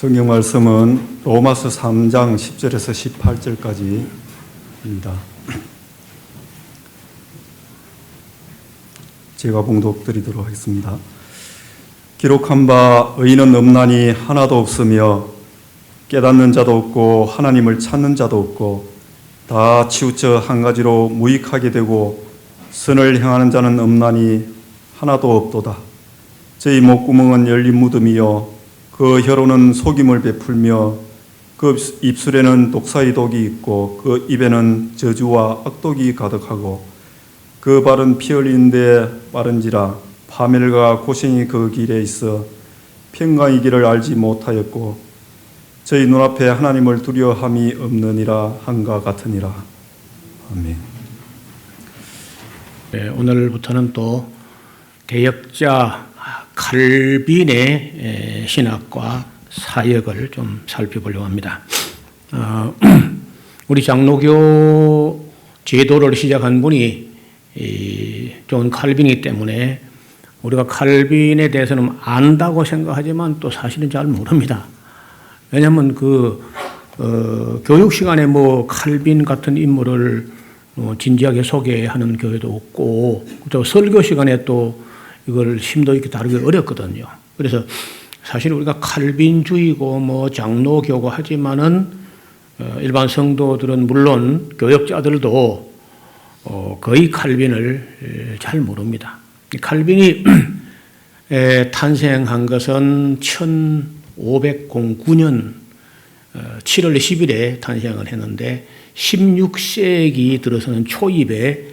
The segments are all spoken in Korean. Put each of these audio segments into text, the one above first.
성경 말씀은 로마서 3장 10절에서 18절까지입니다. 제가 봉독드리도록 하겠습니다. 기록한 바 의인은 없나니 하나도 없으며 깨닫는 자도 없고 하나님을 찾는 자도 없고 다 치우쳐 한 가지로 무익하게 되고 선을 행하는 자는 없나니 하나도 없도다. 저희 목구멍은 열린 무덤이요 그 혀로는 속임을 베풀며 그 입술에는 독사의 독이 있고 그 입에는 저주와 악독이 가득하고 그 발은 피 흘리는 데 빠른지라 파멸과 고생이 그 길에 있어 평강의 길을 알지 못하였고 저희 눈앞에 하나님을 두려워함이 없느니라 한가 같으니라. 아멘. 네, 오늘부터는 또 개혁자 칼빈의 신학과 사역을 좀 살펴보려고 합니다. 우리 장로교 제도를 시작한 분이 존 칼빈이기 때문에 우리가 칼빈에 대해서는 안다고 생각하지만 또 사실은 잘 모릅니다. 왜냐하면 교육 시간에 칼빈 같은 인물을 진지하게 소개하는 교회도 없고 또 설교 시간에 또 이걸 심도 있게 다루기 어렵거든요. 그래서 사실 우리가 칼빈주의고 장로교고 하지만은 일반 성도들은 물론 교역자들도 거의 칼빈을 잘 모릅니다. 칼빈이 탄생한 것은 1509년 7월 10일에 탄생을 했는데 16세기 들어서는 초입에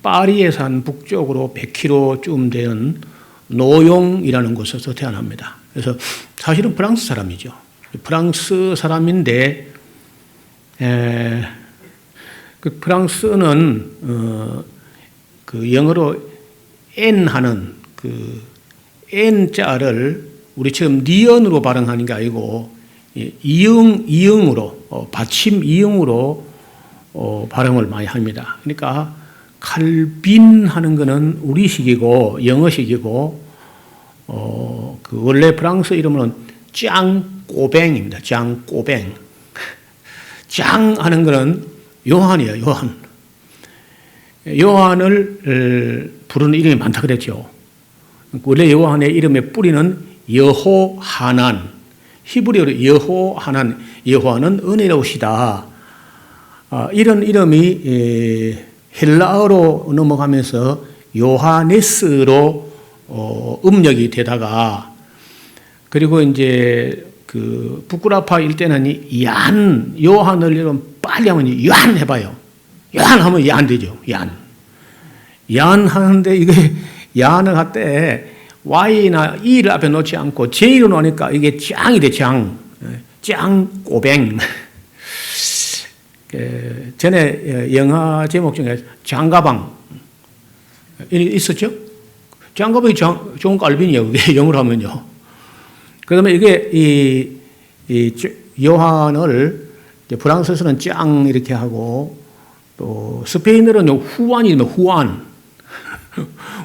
파리에서 한 북쪽으로 100km쯤 되는 노용이라는 곳에서 태어납니다. 그래서 사실은 프랑스 사람이죠. 프랑스 사람인데 그 프랑스는 그 영어로 N하는 그 N자를 우리처럼 니언으로 발음하는 게 아니고 이응으로 받침 이응으로 발음을 많이 합니다. 그러니까 칼빈 하는 거는 우리식이고 영어식이고 그 원래 프랑스 이름은 짱꼬뱅입니다. 짱꼬뱅. 짱 하는 거는 요한이에요. 요한. 요한을 부르는 이름이 많다 그랬죠. 원래 요한의 이름의 뿌리는 여호하난. 히브리어로 여호하난. 여호와는 은혜로우시다. 이런 이름이 헬라어로 넘어가면서 요하네스로 음력이 되다가 그리고 이제 그 부쿠라파 일대는 요한을 여러분 빨리 하면 요한 해봐요. 요한 하면 얀 되죠. 얀 하는데 이게 얀을 할 때 Y나 E를 앞에 놓지 않고 J로 놓으니까 이게 짱이 돼. 짱꼬뱅. 전에 영화 제목 중에 장가방 있었죠? 장가방이 존 칼빈이에요. 영어로 하면요. 그 다음에 이게 이 요한을 프랑스에서는 짱 이렇게 하고 또 스페인어로는 후안이면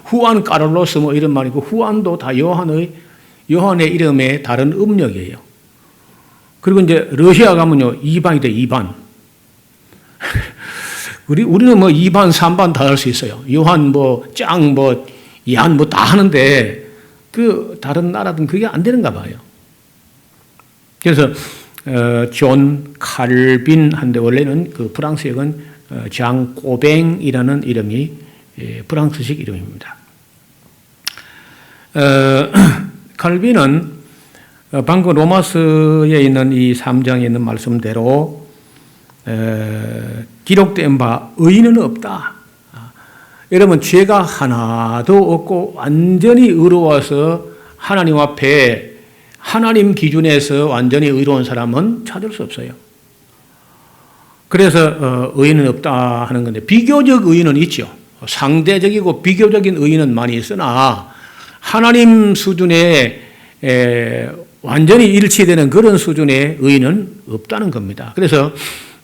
후안 카를로스 이런 말이고 후안도 다 요한의 이름의 다른 음력이에요. 그리고 이제 러시아 가면요 이반이 돼. 이반. 우리는 2반, 3반 다 할 수 있어요. 요한, 짱, 얀, 다 하는데, 다른 나라들은 그게 안 되는가 봐요. 그래서, 존 칼빈 한데, 원래는 그 프랑스역은 장 꼬뱅이라는 이름이 프랑스식 이름입니다. 칼빈은 방금 로마서에 있는 이 3장에 있는 말씀대로 기록된 바 의인은 없다. 여러분 죄가 하나도 없고 완전히 의로워서 하나님 앞에 하나님 기준에서 완전히 의로운 사람은 찾을 수 없어요. 그래서 의인은 없다 하는 건데 비교적 의인은 있죠. 상대적이고 비교적인 의인은 많이 있으나 하나님 수준의 완전히 일치되는 그런 수준의 의인은 없다는 겁니다. 그래서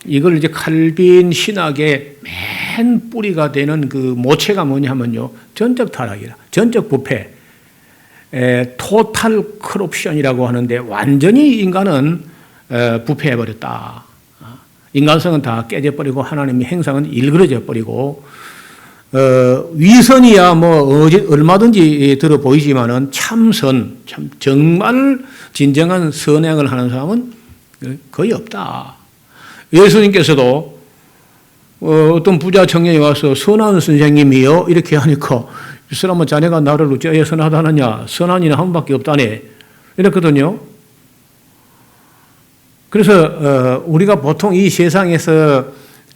이걸 이제 칼빈 신학의 맨 뿌리가 되는 그 모체가 뭐냐 하면요. 전적 타락이라. 전적 부패. 토탈 커럽션이라고 하는데 완전히 인간은 부패해버렸다. 인간성은 다 깨져버리고 하나님의 행상은 일그러져 버리고 위선이야 뭐 얼마든지 들어 보이지만은 참선, 참 정말 진정한 선행을 하는 사람은 거의 없다. 예수님께서도 어떤 부자 청년이 와서 선한 선생님이요 이렇게 하니까 이 사람은 자네가 나를 어찌하여 선하다 하느냐, 선한 이는 한 분밖에 없다네 이랬거든요. 그래서 우리가 보통 이 세상에서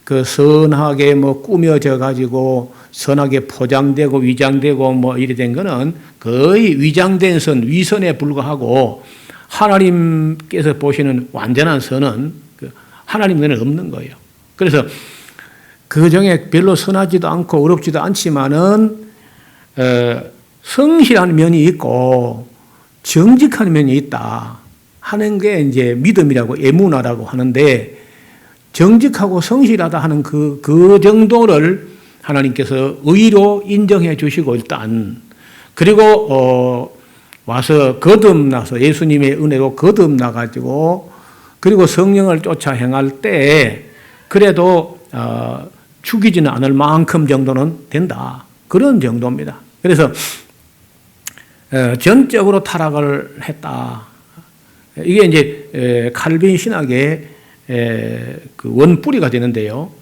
그 선하게 뭐 꾸며져 가지고 선하게 포장되고 위장되고 뭐 이래 된 거는 거의 위장된 선, 위선에 불과하고 하나님께서 보시는 완전한 선은 하나님 눈에는 없는 거예요. 그래서 그 중에 별로 선하지도 않고 어렵지도 않지만은 성실한 면이 있고 정직한 면이 있다 하는 게 이제 믿음이라고 에무나라고 하는데 정직하고 성실하다 하는 그 정도를 하나님께서 의로 인정해 주시고 일단 그리고 와서 거듭나서 예수님의 은혜로 거듭나가지고 그리고 성령을 쫓아 행할 때 그래도 죽이지는 않을 만큼 정도는 된다. 그런 정도입니다. 그래서 전적으로 타락을 했다. 이게 이제 칼빈 신학의 그 원뿌리가 되는데요.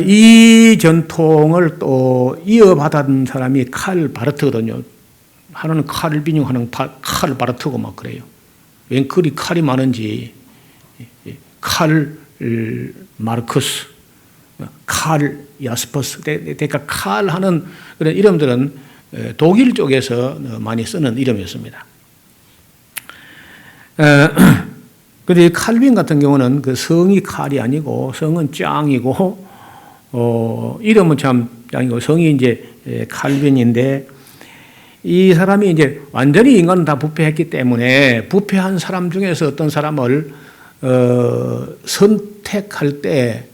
이 전통을 또 이어받은 사람이 칼 바르트거든요. 하나는 칼빈이고 하나는 칼 바르트고 막 그래요. 웬 그리 칼이 많은지 칼 마르크스, 칼 야스퍼스, 그러니까 칼 하는 그런 이름들은 독일 쪽에서 많이 쓰는 이름이었습니다. 그런데 칼빈 같은 경우는 그 성이 칼이 아니고 성은 짱이고 이름은 참 짱이고 성이 이제 칼빈인데 이 사람이 이제 완전히 인간은 다 부패했기 때문에 부패한 사람 중에서 어떤 사람을 선택할 때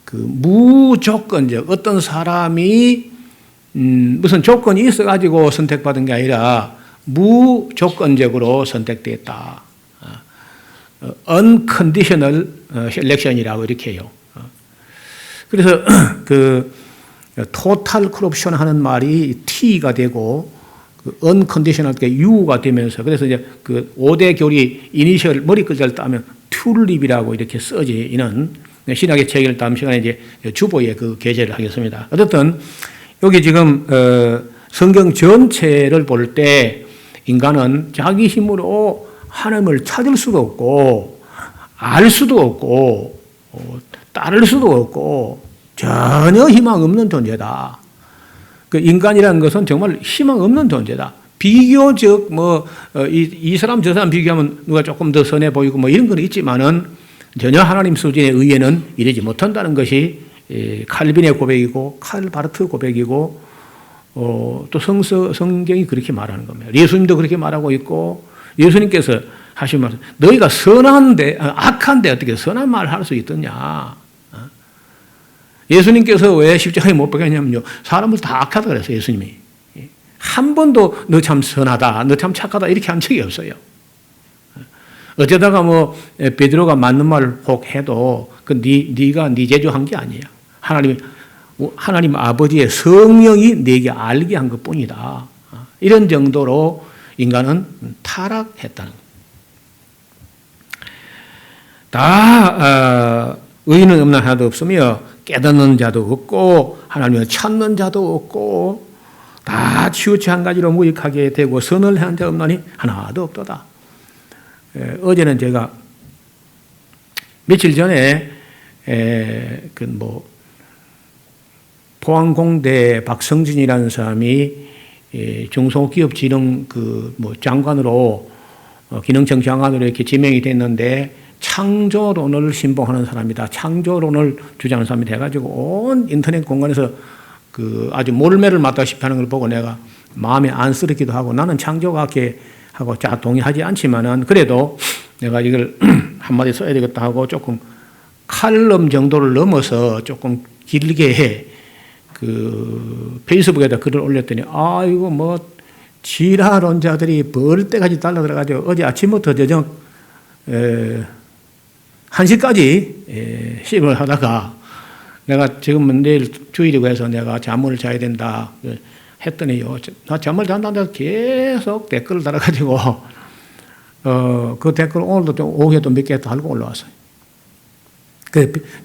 그 무조건적 어떤 사람이 무슨 조건이 있어가지고 선택받은 게 아니라 무조건적으로 선택됐다. unconditional selection이라고 이렇게 해요. 그래서 그 total corruption 하는 말이 T가 되고 그 unconditional 게 U가 되면서 그래서 이제 그 5대 교리 이니셜 머리 글자를 따면 튤립이라고 이렇게 써지는 신학의 체계를 다음 시간에 이제 주보에 그 게재를 하겠습니다. 어쨌든 여기 지금 성경 전체를 볼 때 인간은 자기 힘으로 하나님을 찾을 수도 없고 알 수도 없고 따를 수도 없고 전혀 희망 없는 존재다. 그 인간이라는 것은 정말 희망 없는 존재다. 비교적 이 사람 저 사람 비교하면 누가 조금 더 선해 보이고 뭐 이런 건 있지만은 전혀 하나님 수준에 의해는 이르지 못한다는 것이 칼빈의 고백이고 칼 바르트 고백이고 또 성경이 그렇게 말하는 겁니다. 예수님도 그렇게 말하고 있고 예수님께서 하신 말씀 너희가 선한데 악한데 어떻게 선한 말을 할 수 있더냐. 예수님께서 왜 십자가에 못 박혔냐면요. 사람을 다 악하다 그랬어요. 예수님이. 한 번도 너 참 선하다, 너 참 착하다 이렇게 한 적이 없어요. 어쩌다가 뭐 베드로가 맞는 말을 혹 해도 그 네가 네 제조한 게 아니야. 하나님 아버지의 성령이 네게 알게 한 것뿐이다. 이런 정도로 인간은 타락했다는 거예요. 다 의인은 없나 하나도 없으며 깨닫는 자도 없고 하나님을 찾는 자도 없고 다 치우치 한 가지로 무익하게 되고 선을 한 자 없나니 하나도 없도다. 어제는 제가 며칠 전에 포항공대 박성진이라는 사람이 중소기업진흥 장관으로 기능청 장관으로 이렇게 지명이 됐는데 창조론을 신봉하는 사람이다. 창조론을 주장하는 사람이 돼가지고 온 인터넷 공간에서 아주 몰매를 맞다시피 하는 걸 보고 내가 마음에 안쓰럽기도 하고 나는 창조과학에 하고 동의하지 않지만은 그래도 내가 이걸 한마디 써야 되겠다 하고 조금 칼럼 정도를 넘어서 조금 길게 그 페이스북에다 글을 올렸더니 이거 뭐 지랄론자들이 벌 때까지 달라들어가지고 어제 아침부터 저녁 1시까지 시험을 하다가 내가 지금은 내일 주일이고 해서 내가 잠을 자야 된다 했더니요. 나 잠을 잔다는데 계속 댓글을 달아가지고 그 댓글 오늘도 좀 오후에도 몇 개 달고 올라왔어요.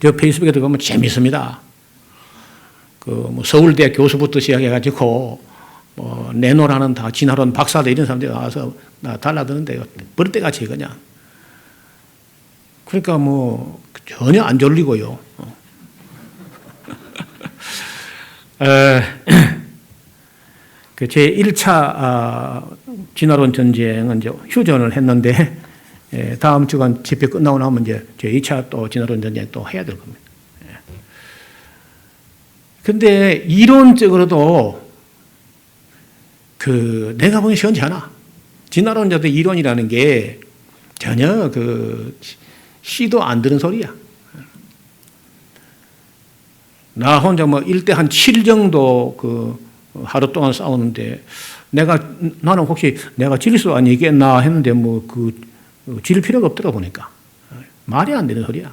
저 페이스북에 들어가면 재밌습니다. 뭐 서울대 교수부터 시작해가지고 내노라는 다 진화론 박사들 이런 사람들이 와서 달라드는데 벌떼같이 그냥. 그러니까 뭐 전혀 안 졸리고요. 그 제 1차 진화론 전쟁은 이제 휴전을 했는데 다음 주간 집회 끝나고 나면 이제 제 2차 또 진화론 전쟁 또 해야 될 겁니다. 근데 이론적으로도 그 내가 보기엔 시원치 않아. 진화론자들 이론이라는 게 전혀 그 씨도 안 드는 소리야. 나 혼자 뭐 1대 한 7 정도 그 하루 동안 싸우는데 나는 혹시 내가 질 수 아니겠나 했는데 뭐 질 필요가 없더라 보니까. 말이 안 되는 소리야.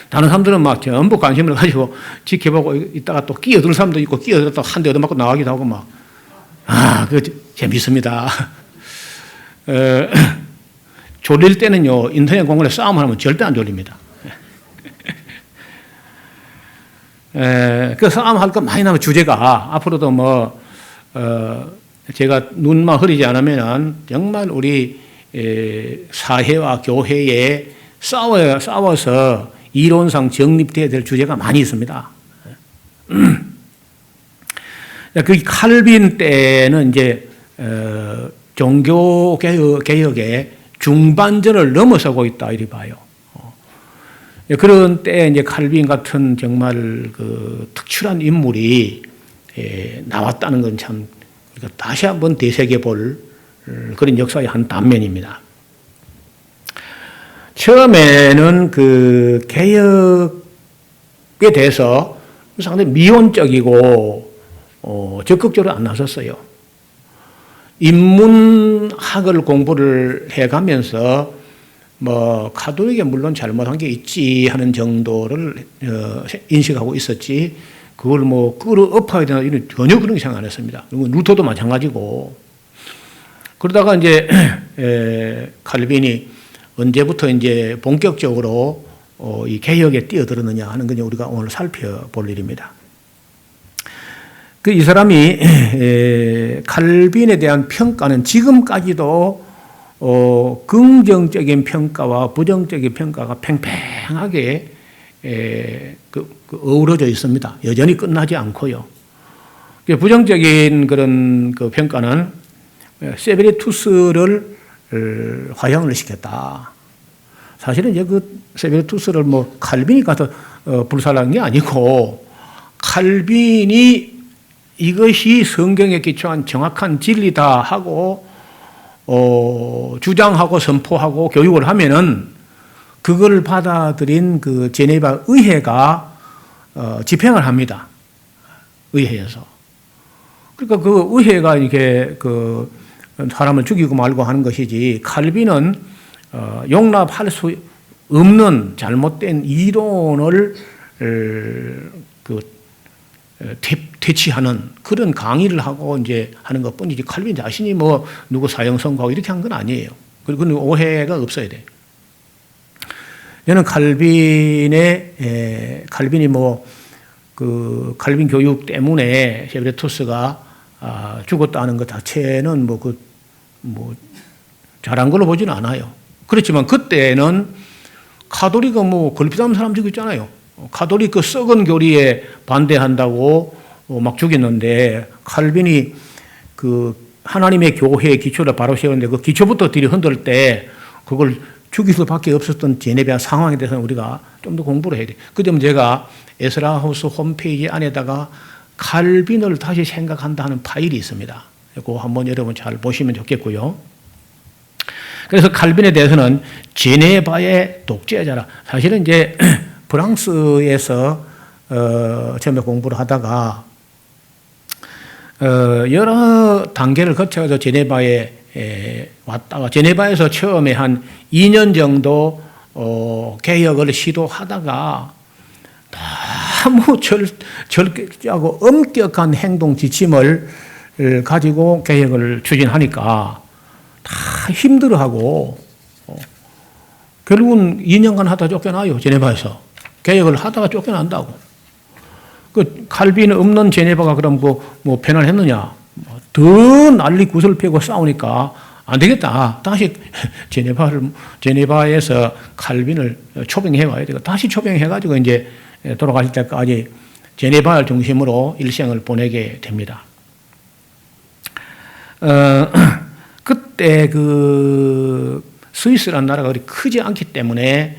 다른 사람들은 막 전부 관심을 가지고 지켜보고 있다가 또 끼어들 사람도 있고 끼어들었다 한 대 얻어맞고 나가기도 하고 막. 그거 재밌습니다. 졸릴 때는요, 인터넷 공간에 싸움을 하면 절대 안 졸립니다. 그 싸움할 거 많이 나면 주제가 앞으로도 뭐, 제가 눈만 흐리지 않으면은 정말 우리 사회와 교회에 싸워서 이론상 정립돼야 될 주제가 많이 있습니다. 그 칼빈 때는 이제 종교 개혁의 중반전을 넘어서고 있다 이리 봐요. 그런 때 이제 칼빈 같은 정말 그 특출한 인물이 나왔다는 건 참 다시 한번 되새겨 볼 그런 역사의 한 단면입니다. 처음에는 그 개혁에 대해서 상당히 미온적이고 적극적으로 안 나섰어요. 인문학을 공부를 해가면서 뭐 가톨릭에 물론 잘못한 게 있지 하는 정도를 인식하고 있었지 그걸 뭐 끌어엎어야 되나 이런 전혀 그런 생각 안 했습니다. 루터도 마찬가지고 그러다가 이제 칼빈이 언제부터 이제 본격적으로 이 개혁에 뛰어들었느냐 하는 건 우리가 오늘 살펴볼 일입니다. 이 사람이 칼빈에 대한 평가는 지금까지도 긍정적인 평가와 부정적인 평가가 팽팽하게 어우러져 있습니다. 여전히 끝나지 않고요. 부정적인 그런 그 평가는 세베리투스를 화형을 시켰다. 사실은 이제 그 세베리투스를 뭐 칼빈이 가서 불살한 게 아니고 칼빈이 이것이 성경에 기초한 정확한 진리다 하고 주장하고 선포하고 교육을 하면은 그걸 받아들인 그 제네바 의회가 집행을 합니다. 의회에서. 그러니까 그 의회가 이렇게 그 사람을 죽이고 말고 하는 것이지 칼빈은 용납할 수 없는 잘못된 이론을 퇴치하는 그런 강의를 하고 이제 하는 것 뿐이지 칼빈 자신이 뭐 누구 사형 선고하고 이렇게 한 건 아니에요. 그리고 오해가 없어야 돼. 저는 칼빈이 뭐 그 칼빈 교육 때문에 세베리투스가 죽었다는 것 자체는 뭐 잘한 걸로 보지는 않아요. 그렇지만 그때는 가톨릭은 뭐 걸핏하면 사람 죽고 있잖아요. 가톨릭 그 썩은 교리에 반대한다고 막 죽였는데 칼빈이 그 하나님의 교회의 기초를 바로 세웠는데 그 기초부터 들이 흔들 때 그걸 죽일 수밖에 없었던 제네비아 상황에 대해서는 우리가 좀 더 공부를 해야 돼. 그 점은 제가 에스라하우스 홈페이지 안에다가 칼빈을 다시 생각한다는 파일이 있습니다. 그거 한번 여러분 잘 보시면 좋겠고요. 그래서 칼빈에 대해서는 제네바의 독재자라. 사실은 이제 프랑스에서 처음에 공부를 하다가 여러 단계를 거쳐서 제네바에 왔다가 제네바에서 처음에 한 2년 정도 개혁을 시도하다가 너무 절제하고 엄격한 행동 지침을 가지고 개혁을 추진하니까 다 힘들어하고 결국은 2년간 하다 쫓겨나요. 제네바에서. 개혁을 하다가 쫓겨난다고. 그 칼빈 없는 제네바가 그럼 뭐 편안했느냐. 더 난리 구슬 패고 싸우니까 안 되겠다. 다시 제네바에서 칼빈을 초빙해 와야 되고 다시 초빙해가지고 이제 돌아가실 때까지 제네바를 중심으로 일생을 보내게 됩니다. 그때 스위스라는 나라가 그리 크지 않기 때문에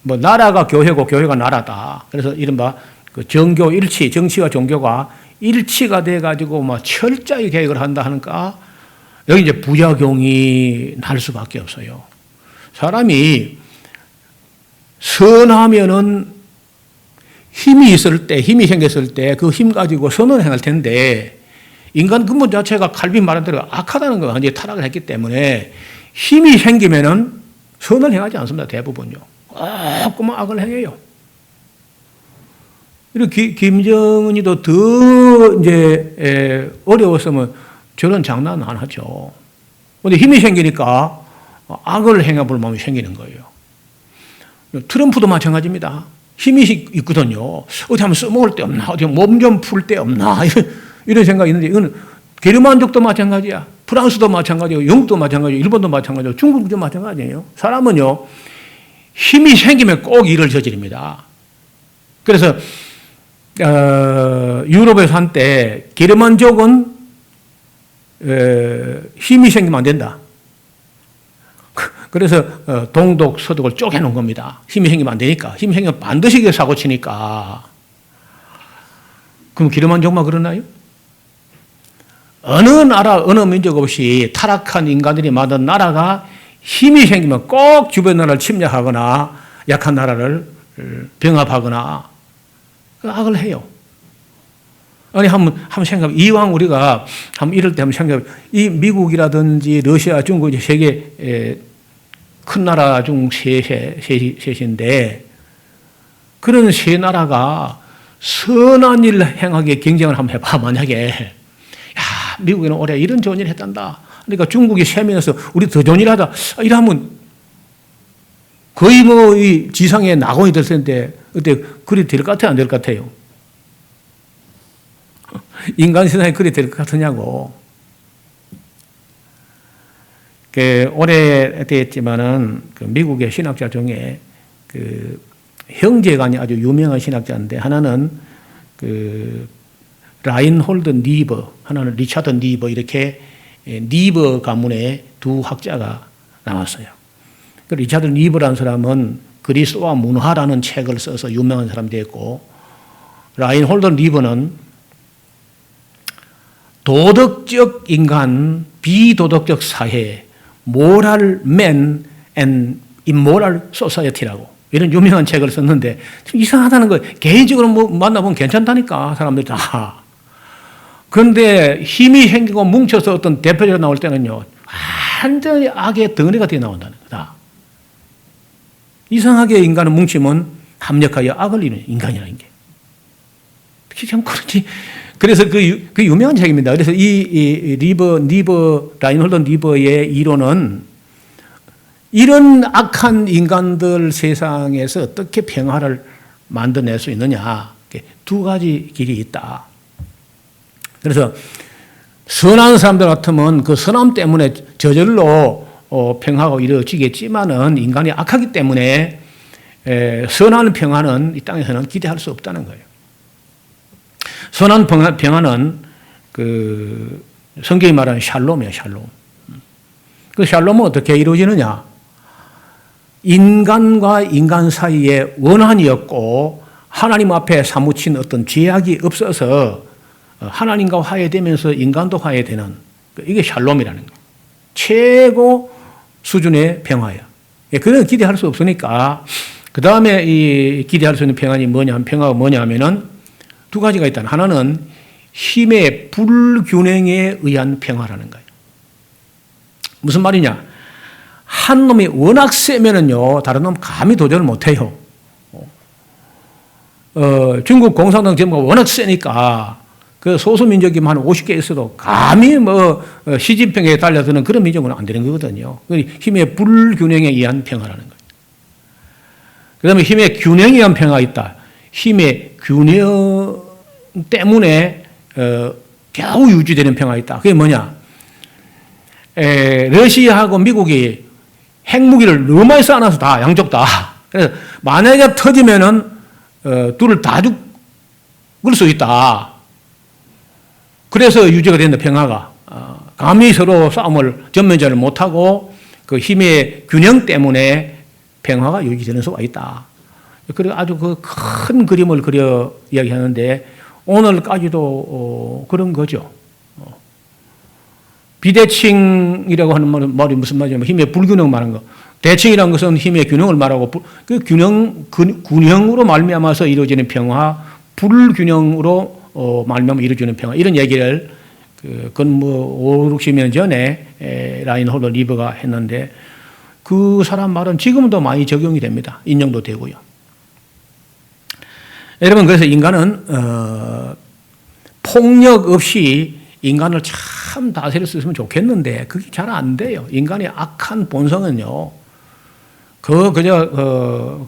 뭐 나라가 교회고 교회가 나라다. 그래서 이른바 그 정교 일치, 정치와 종교가 일치가 돼 가지고 막 철저히 개혁을 한다 하니까 여기 이제 부작용이 날 수밖에 없어요. 사람이 선하면은 힘이 있을 때, 힘이 생겼을 때 그 힘 가지고 선을 행할 텐데 인간 근본 자체가 칼빈 말한 대로 악하다는 거 완전히 타락을 했기 때문에 힘이 생기면은 선을 행하지 않습니다. 대부분요. 조금만 악을 행해요. 이렇게 김정은이도 더 이제 어려웠으면 저런 장난 안 하죠. 근데 힘이 생기니까 악을 행해볼 마음이 생기는 거예요. 트럼프도 마찬가지입니다. 힘이 있거든요. 어디 한번 써먹을 데 없나? 어디 몸 좀 풀 데 없나? 이런 생각이 있는데 이건 게르만족도 마찬가지야. 프랑스도 마찬가지고 영국도 마찬가지고 일본도 마찬가지고 중국도 마찬가지예요. 사람은요. 힘이 생기면 꼭 일을 저지릅니다. 그래서 유럽에서 한때 게르만족은 힘이 생기면 안 된다. 그래서 동독, 서독을 쪼개놓은 겁니다. 힘이 생기면 안 되니까. 힘이 생기면 반드시 사고 치니까. 그럼 게르만족만 그러나요? 어느 나라, 어느 민족 없이 타락한 인간들이 만든 나라가 힘이 생기면 꼭 주변 나라를 침략하거나 약한 나라를 병합하거나 악을 해요. 아니, 한번 생각해. 이왕 우리가 이럴 때 한번 생각해. 이 미국이라든지 러시아, 중국, 세계 큰 나라 중 셋인데 그런 세 나라가 선한 일을 행하게 경쟁을 한번 해봐. 만약에 미국에는 올해 이런 좋은 일을 했단다. 그러니까 중국이 세면서 우리 더 좋은 일 하다. 이러면 거의 뭐 이 지상에 낙원이 될 텐데 어때 그리 될 것 같아요? 안 될 것 같아요? 인간 세상에 그리 될 것 같으냐고. 오래됐지만은 그 미국의 신학자 중에 그 형제간이 아주 유명한 신학자인데 하나는 그 라인홀드 니버, 하나는 리차드 니버 이렇게 니버 가문의 두 학자가 나왔어요. 그 리차드 니버라는 사람은 그리스도와 문화라는 책을 써서 유명한 사람이 됐고 라인홀드 니버는 도덕적 인간, 비도덕적 사회, moral man and immoral society라고 이런 유명한 책을 썼는데 좀 이상하다는 거예요. 개인적으로 뭐 만나보면 괜찮다니까 사람들 다. 그런데 힘이 생기고 뭉쳐서 어떤 대표적으로 나올 때는요. 완전히 악의 덩어리가 되어 나온다는 거다. 이상하게 인간은 뭉치면 합력하여 악을 이루는 인간이라는 게. 참 그렇지. 그래서 그 유명한 책입니다. 그래서 이 라인홀드 니버의 이론은 이런 악한 인간들 세상에서 어떻게 평화를 만들어낼 수 있느냐. 두 가지 길이 있다. 그래서 선한 사람들 같으면 그 선함 때문에 저절로 평화가 이루어지겠지만은 인간이 악하기 때문에 선한 평화는 이 땅에서는 기대할 수 없다는 거예요. 선한 평화는 그 성경이 말하는 샬롬이에요, 샬롬. 그 샬롬은 어떻게 이루어지느냐? 인간과 인간 사이에 원한이 없고 하나님 앞에 사무친 어떤 죄악이 없어서 하나님과 화해되면서 인간도 화해되는 이게 샬롬이라는 거예요. 최고 수준의 평화예요. 그런 기대할 수 없으니까 그 다음에 이 기대할 수 있는 평화가 뭐냐 하면은 두 가지가 있다. 하나는 힘의 불균형에 의한 평화라는 거예요. 무슨 말이냐? 한 놈이 워낙 세면은요, 다른 놈 감히 도전을 못 해요. 중국 공산당 정부가 워낙 세니까 그 소수민족이 한 50개 있어도 감히 시진핑에 달려드는 그런 민족은 안 되는 거거든요. 힘의 불균형에 의한 평화라는 거예요. 그 다음에 힘의 균형에 의한 평화가 있다. 힘의 균형 때문에 겨우 유지되는 평화가 있다. 그게 뭐냐? 러시아하고 미국이 핵무기를 너무 많이 쌓아놔서 다 양쪽 다. 그래서 만약에 터지면은 둘을 다 죽을 수 있다. 그래서 유지가 된다, 평화가. 감히 서로 싸움을 전면전을 못하고 그 힘의 균형 때문에 평화가 유지되는 수가 있다. 그리고 아주 그 큰 그림을 그려 이야기하는데 오늘까지도 그런 거죠. 비대칭이라고 하는 말이 무슨 말이냐면 힘의 불균형 말하는 거. 대칭이라는 것은 힘의 균형을 말하고 그 균형으로 말미암아서 이루어지는 평화, 불균형으로 말미암아 이루어지는 평화, 이런 얘기를 그건 5, 60년 전에 라인홀더 리버가 했는데 그 사람 말은 지금도 많이 적용이 됩니다. 인정도 되고요. 여러분, 그래서 인간은 폭력 없이 인간을 참 다스릴 수 있으면 좋겠는데 그게 잘 안 돼요. 인간의 악한 본성은요, 그저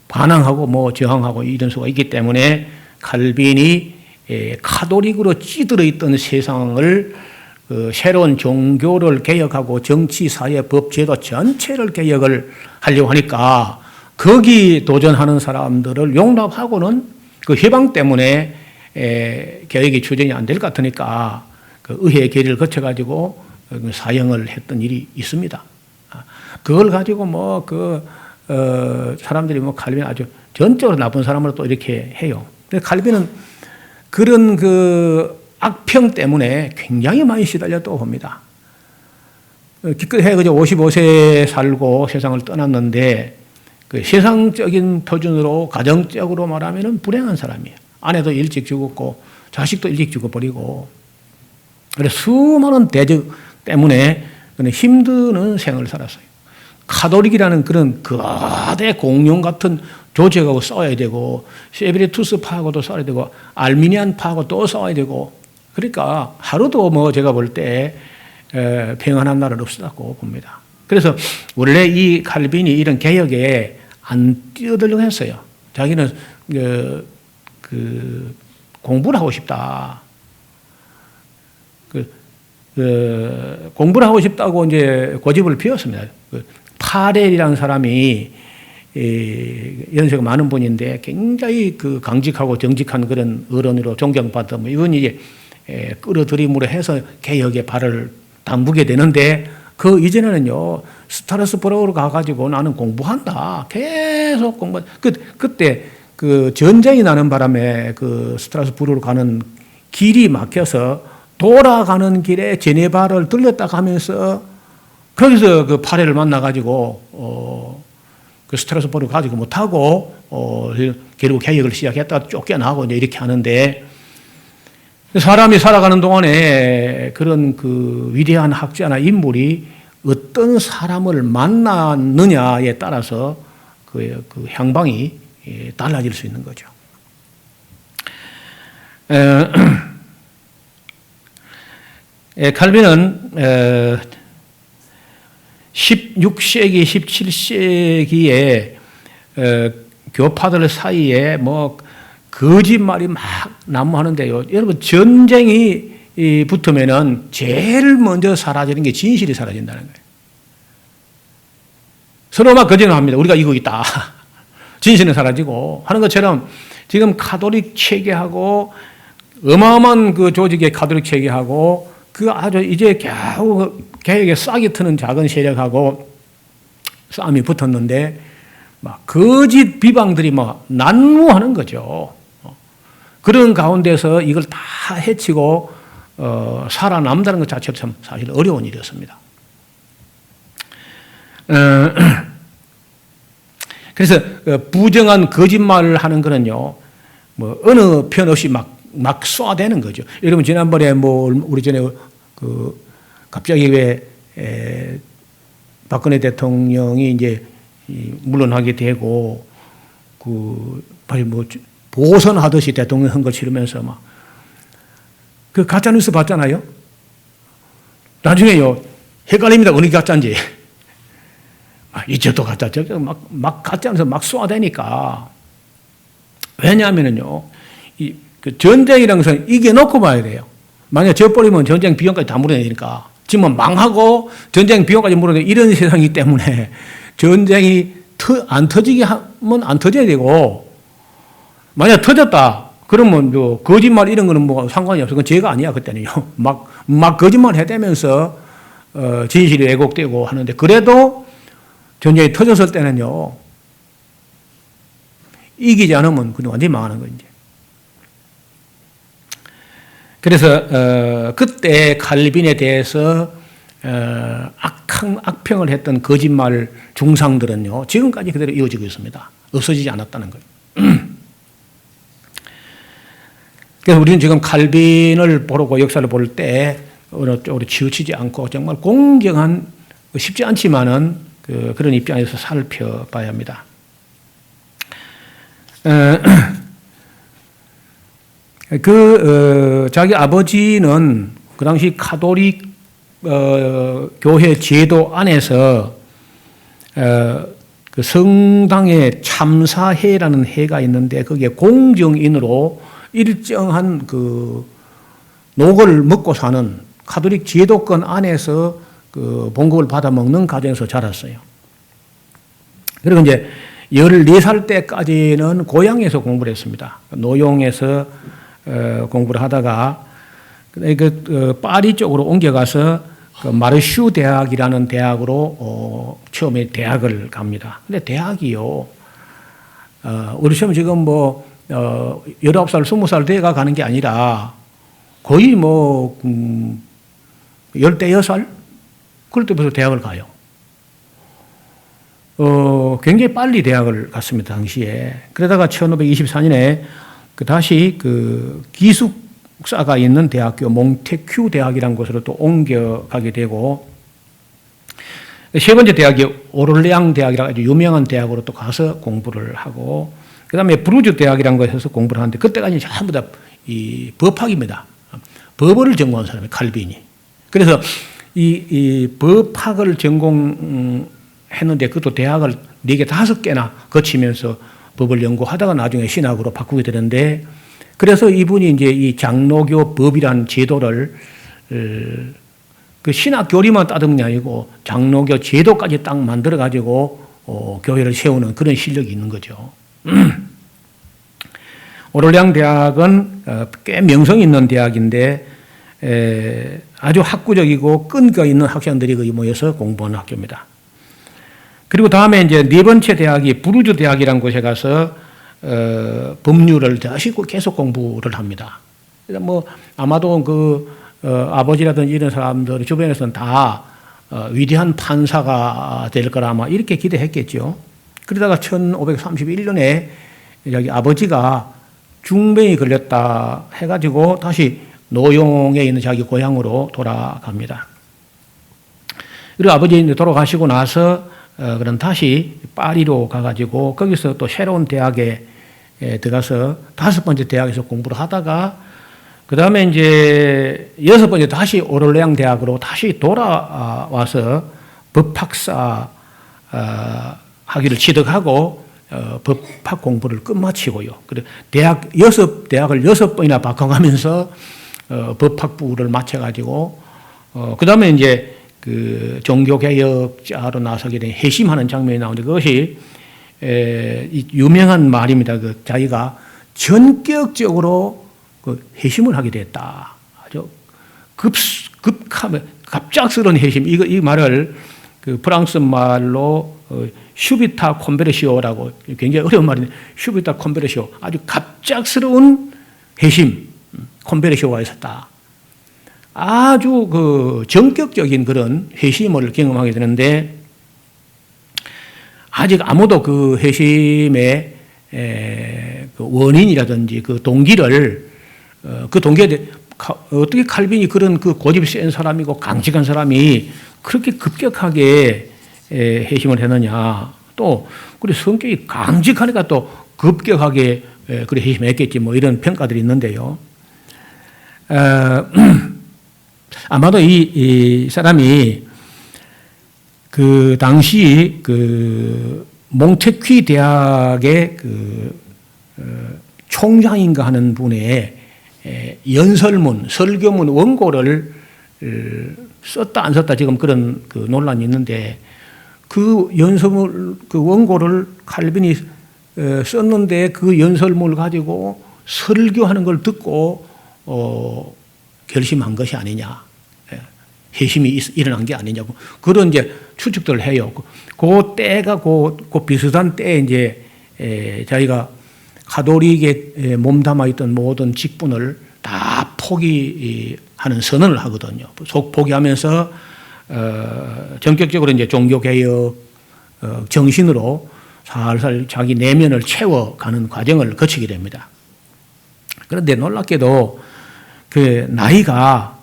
반항하고 저항하고 이런 수가 있기 때문에 칼빈이 카톨릭으로 찌들어 있던 세상을 새로운 종교를 개혁하고 정치, 사회, 법, 제도 전체를 개혁을 하려고 하니까 거기 도전하는 사람들을 용납하고는 그 해방 때문에 개혁이 추진이 안 될 것 같으니까 그 의회 결의를 거쳐가지고 사형을 했던 일이 있습니다. 그걸 가지고 사람들이 칼빈 아주 전적으로 나쁜 사람으로 또 이렇게 해요. 근데 칼빈은 그런 그 악평 때문에 굉장히 많이 시달렸다고 봅니다. 기껏해 그저 55세 살고 세상을 떠났는데 그 세상적인 표준으로 가정적으로 말하면 불행한 사람이에요. 아내도 일찍 죽었고 자식도 일찍 죽어버리고 그래서 수많은 대적 때문에 힘드는 생을 살았어요. 카톨릭이라는 그런 거대 공룡 같은 조직하고 싸워야 되고 세베리투스파하고도 싸워야 되고 알미니안파하고 또 싸워야 되고 그러니까 하루도 제가 볼 때 평안한 날은 없었다고 봅니다. 그래서 원래 이 칼빈이 이런 개혁에 안 뛰어들려고 했어요. 자기는 공부를 하고 싶다. 공부를 하고 싶다고 이제 고집을 피웠습니다. 파렐이라는 사람이 연세가 많은 분인데 굉장히 강직하고 정직한 그런 어른으로 존경받던 이분이 이제 끌어들임으로 해서 개혁의 발을 담그게 되는데 그 이전에는요 스트라스부르크로 가가지고 나는 공부한다 계속 공부. 그때 그 전쟁이 나는 바람에 그 스트라스부르크로 가는 길이 막혀서 돌아가는 길에 제네바를 들렸다 가면서 거기서 그 파레를 만나가지고 그 스트라스부르크 가지고 못하고 결국 개혁을 시작했다가 쫓겨나고 이제 이렇게 하는데 사람이 살아가는 동안에 그런 그 위대한 학자나 인물이 어떤 사람을 만났느냐에 따라서 그 향방이 달라질 수 있는 거죠. 칼빈은 16세기, 17세기에 교파들 사이에 거짓말이 막 난무하는데요. 여러분, 전쟁이 붙으면은 제일 먼저 사라지는 게 진실이 사라진다는 거예요. 서로 막 거짓말 합니다. 우리가 이기고 있다. 진실은 사라지고 하는 것처럼 지금 카톨릭 체계하고 어마어마한 그 조직의 카톨릭 체계하고 그 아주 이제 겨우 개혁에 싹이 트는 작은 세력하고 싸움이 붙었는데 막 거짓 비방들이 난무하는 거죠. 그런 가운데서 이걸 다 해치고 살아남다는 것 자체가 참 사실 어려운 일이었습니다. 그래서 부정한 거짓말을 하는 거는요, 뭐 어느 편 없이 막 쏘아대는 거죠. 여러분 지난번에 뭐 우리 전에 갑자기 왜 박근혜 대통령이 이제 물러나게 되고 뭐 보선하듯이 대통령 선거 치르면서 막 그 가짜 뉴스 봤잖아요. 나중에요 헷갈립니다. 어느 게 가짜인지. 이쪽도 가짜, 저쪽도 막 가짜 뉴스 막 쏘아대니까. 왜냐하면은요 그 전쟁이라는 것은 이겨놓고 봐야 돼요. 만약 져버리면 전쟁 비용까지 다 물어내니까. 지금 망하고 전쟁 비용까지 물어내 이런 세상이기 때문에 전쟁이 안 터지게 하면 안 터져야 되고, 만약 터졌다 그러면 거짓말 이런 거는 뭐 상관이 없어. 그건 죄가 아니야 그때는요. 막 거짓말 해대면서 진실이 왜곡되고 하는데, 그래도 전쟁이 터졌을 때는요 이기지 않으면 그건 완전히 망하는 거예요. 그래서 그때 칼빈에 대해서 악평을 했던 거짓말 중상들은요 지금까지 그대로 이어지고 있습니다. 없어지지 않았다는 거예요. 그래서 우리는 지금 칼빈을 보고 역사를 볼 때 어느 쪽으로 치우치지 않고 정말 공정한, 쉽지 않지만은 그런 입장에서 살펴봐야 합니다. 자기 아버지는 그 당시 카톨릭 교회 제도 안에서 그 성당의 참사회라는 회가 있는데, 거기에 공정인으로 일정한 그 녹을 먹고 사는 카톨릭 제도권 안에서 그 봉급을 받아 먹는 가정에서 자랐어요. 그리고 이제 14살 때까지는 고향에서 공부를 했습니다. 노용에서 공부를 하다가 파리 쪽으로 옮겨가서 그 마르슈 대학이라는 대학으로 처음에 대학을 갑니다. 근데 대학이요, 우리 처음 지금 뭐 19살, 20살 돼가 가는 게 아니라 거의 뭐 16살? 그럴 때부터 대학을 가요. 굉장히 빨리 대학을 갔습니다, 당시에. 그러다가 1524년에 다시 기숙사가 있는 대학교, 몽테큐 대학이라는 곳으로 또 옮겨가게 되고, 세 번째 대학이 오를레앙 대학이라고 아주 유명한 대학으로 또 가서 공부를 하고, 그 다음에 브루즈 대학이라는 곳에서 공부를 하는데, 그때까지 전부 다 이 법학입니다. 법을 전공한 사람이 칼빈이. 그래서 이 법학을 전공했는데, 그것도 대학을 4개, 5개나 거치면서 법을 연구하다가 나중에 신학으로 바꾸게 되는데, 그래서 이분이 이제 이 장로교 법이라는 제도를 그 신학 교리만 따듬는 게 아니고 장로교 제도까지 딱 만들어 가지고 교회를 세우는 그런 실력이 있는 거죠. 오를량 대학은 꽤 명성 있는 대학인데 아주 학구적이고 끈기가 있는 학생들이 거기 모여서 공부하는 학교입니다. 그리고 다음에 이제 4번째 대학이 브루즈 대학이라는 곳에 가서 법률을 다시 계속 공부를 합니다. 뭐 아마도 아버지라든지 이런 사람들 주변에서는 다 위대한 판사가 될 거라 아마 이렇게 기대했겠죠. 그러다가 1531년에 여기 아버지가 중병이 걸렸다 해가지고 다시 노용에 있는 자기 고향으로 돌아갑니다. 그리고 아버지 돌아가시고 나서 그럼 다시 파리로 가가지고 거기서 또 새로운 대학에 들어가서 5번째 대학에서 공부를 하다가 그 다음에 이제 6번째 다시 오를레앙 대학으로 다시 돌아와서 법학사 학위를 취득하고 법학 공부를 끝마치고요. 그래 대학을 6번이나 바꿔가면서 법학부를 마쳐가지고 그 다음에 이제 그 종교개혁자로 나서게 된 회심하는 장면이 나오는데, 그것이 유명한 말입니다. 자기가 전격적으로 회심을 하게 됐다. 아주 갑작스러운 회심. 이 말을 프랑스 말로 슈비타 콘베르시오라고, 굉장히 어려운 말인데 슈비타 콘베르시오, 아주 갑작스러운 회심, 콘베르시오가 있었다. 아주 전격적인 그런 회심을 경험하게 되는데, 아직 아무도 그 회심의 그 원인이라든지 그 동기를 그 동기에 대해 어떻게 칼빈이 그런 그 고집이 센 사람이고 강직한 사람이 그렇게 급격하게 회심을 했느냐. 또 그래 성격이 강직하니까 또 급격하게 그래 회심했겠지 뭐 이런 평가들이 있는데요. 아마도 이 사람이 그 당시 그 몽테퀴 대학의 그 총장인가 하는 분의 연설문, 설교문 원고를 썼다 안 썼다 지금 그런 그 논란이 있는데 그 연설문 그 원고를 칼빈이 썼는데 그 연설문을 가지고 설교하는 걸 듣고 결심한 것이 아니냐, 회심이 일어난 게 아니냐고 그런 이제 추측들을 해요. 그 때가 그 비슷한 때에 이제 자기가 가톨릭에 몸담아 있던 모든 직분을 다 포기하는 선언을 하거든요. 속 포기하면서 전격적으로 이제 종교개혁 정신으로 살살 자기 내면을 채워가는 과정을 거치게 됩니다. 그런데 놀랍게도 그 나이가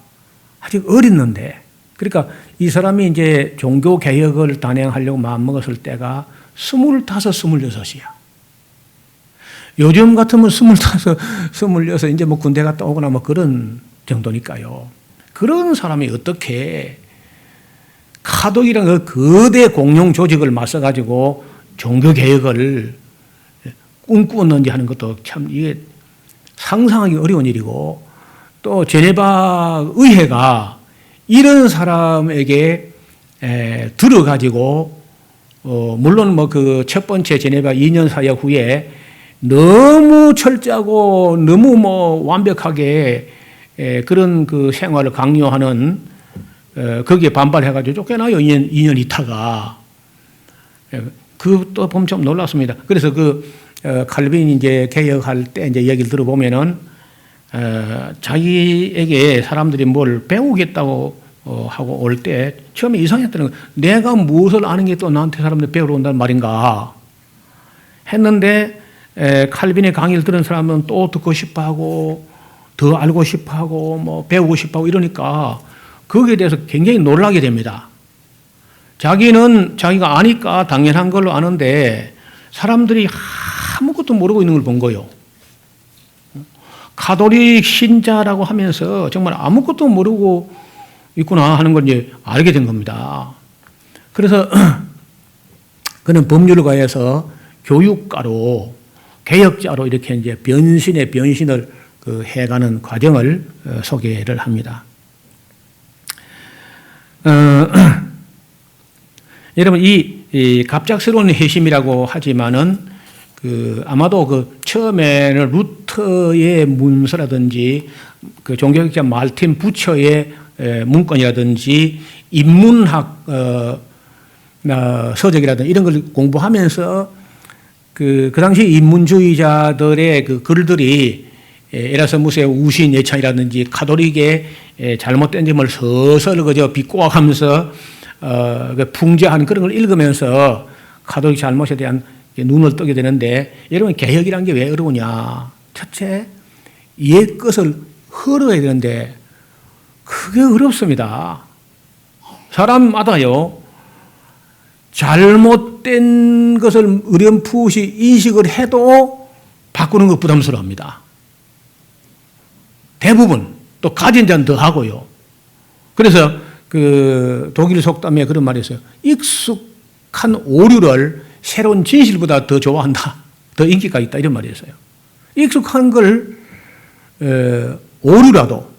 아직 어렸는데, 그러니까 이 사람이 이제 종교개혁을 단행하려고 마음먹었을 때가 25, 26이야. 요즘 같으면 25, 26, 이제 뭐 군대 갔다 오거나 뭐 그런 정도니까요. 그런 사람이 어떻게 카톨릭이라는 그 거대 공룡 조직을 맞서가지고 종교개혁을 꿈꾸었는지 하는 것도 참 이게 상상하기 어려운 일이고, 또 제네바 의회가 이런 사람에게 들어가지고 물론 뭐 그 첫 번째 제네바 2년 사역 후에 너무 철저하고 너무 뭐 완벽하게 그런 그 생활을 강요하는 거기에 반발해가지고 쫓겨나요. 2년 있다가. 그것도 보면 좀 놀랐습니다. 그래서 그 칼빈이 이제 개혁할 때 이제 얘기를 들어보면은 자기에게 사람들이 뭘 배우겠다고 하고 올 때 처음에 이상했다는 거예요. 내가 무엇을 아는 게 또 나한테 사람들 배우러 온다는 말인가 했는데 칼빈의 강의를 들은 사람은 또 듣고 싶어하고 더 알고 싶어하고 뭐 배우고 싶어하고 이러니까 거기에 대해서 굉장히 놀라게 됩니다. 자기는 자기가 아니까 당연한 걸로 아는데 사람들이 아무것도 모르고 있는 걸 본 거예요. 가톨릭 신자라고 하면서 정말 아무것도 모르고 있구나 하는 걸 이제 알게 된 겁니다. 그래서 그는 법률가에서 교육가로 개혁자로 이렇게 이제 변신의 변신을 그 해가는 과정을 소개를 합니다. 여러분 이 갑작스러운 회심이라고 하지만은 그 아마도 그 처음에는 루터의 문서라든지 그 종교학자 말틴 부처의 문건이라든지 인문학 서적이라든지 이런 걸 공부하면서 그 당시 인문주의자들의 그 글들이 에라스무스의 우신 예찬이라든지 가톨릭의 잘못된 점을 서서히 그저 비꼬아가면서 풍자한 그런 걸 읽으면서 가톨릭 잘못에 대한 눈을 뜨게 되는데, 여러분 개혁이란 게 왜 어려우냐? 첫째, 옛 것을 헐어야 되는데 그게 어렵습니다. 사람마다요 잘못된 것을 어렴풋이 인식을 해도 바꾸는 거 부담스러워합니다. 대부분 또 가진 자는 더 하고요. 그래서 그 독일 속담에 그런 말이 있어요. 익숙한 오류를 새로운 진실보다 더 좋아한다. 더 인기가 있다. 이런 말이 있어요. 익숙한 걸 오류라도.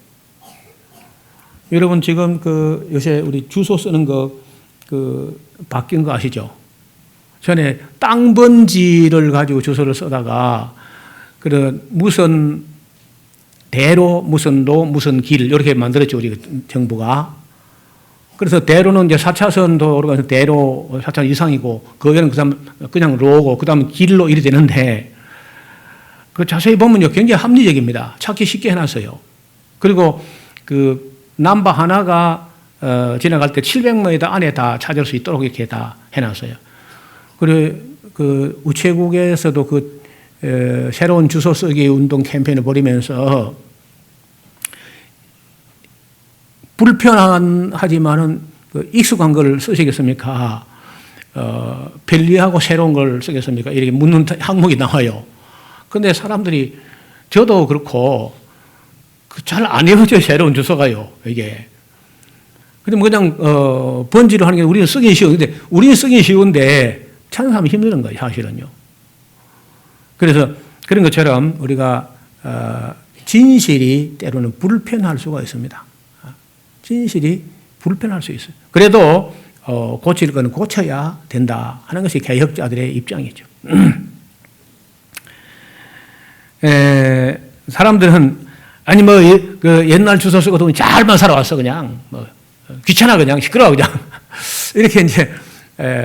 여러분 지금 그 요새 우리 주소 쓰는 거 그 바뀐 거 아시죠? 전에 땅 번지를 가지고 주소를 쓰다가 그런 무슨 대로 무슨 로 무슨 길 이렇게 만들었죠. 우리 정부가. 그래서 대로는 이제 4차선 도로가 대로 4차선 이상이고 거기는 그냥 로고 그다음 길로 이래 되는데 그 자세히 보면요 굉장히 합리적입니다. 찾기 쉽게 해놨어요. 그리고 그 남바 하나가 지나갈 때 700m 안에 다 찾을 수 있도록 이렇게 다 해놨어요. 그리고 그 우체국에서도 새로운 주소 쓰기 운동 캠페인을 벌이면서 불편하지만은 익숙한 걸 쓰시겠습니까? 편리하고 새로운 걸 쓰겠습니까? 이렇게 묻는 항목이 나와요. 근데 사람들이, 저도 그렇고, 잘 안 외워져요, 새로운 주소가요, 이게. 근데 그냥, 번지를 하는 게 우리는 쓰기 쉬운데, 우리는 쓰기 쉬운데, 찬사하면 힘든 거예요, 사실은요. 그래서 그런 것처럼 우리가, 진실이 때로는 불편할 수가 있습니다. 진실이 불편할 수 있어요. 그래도, 고칠 거는 고쳐야 된다 하는 것이 개혁자들의 입장이죠. 사람들은 아니 그 옛날 주소 쓰고도 잘만 살아왔어 그냥 귀찮아 그냥 시끄러워 그냥 이렇게 이제